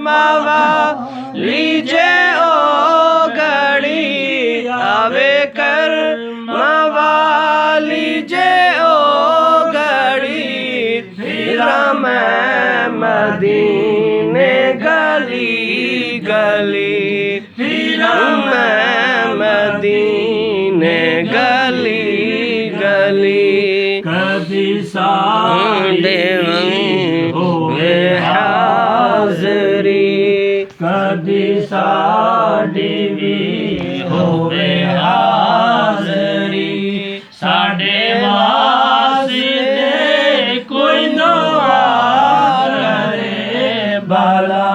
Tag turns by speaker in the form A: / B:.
A: मवा लीजे ओ घड़ी आवे कर मवा लीजे ओ घड़ी फिरा मैं मदीने गली गली फिरा मैं मदीने गली गली
B: कभी साडे होवे
A: हाज़री
B: कभी साडी भी होवे हाज़री साडे वास्ते कोई दुआ करे भला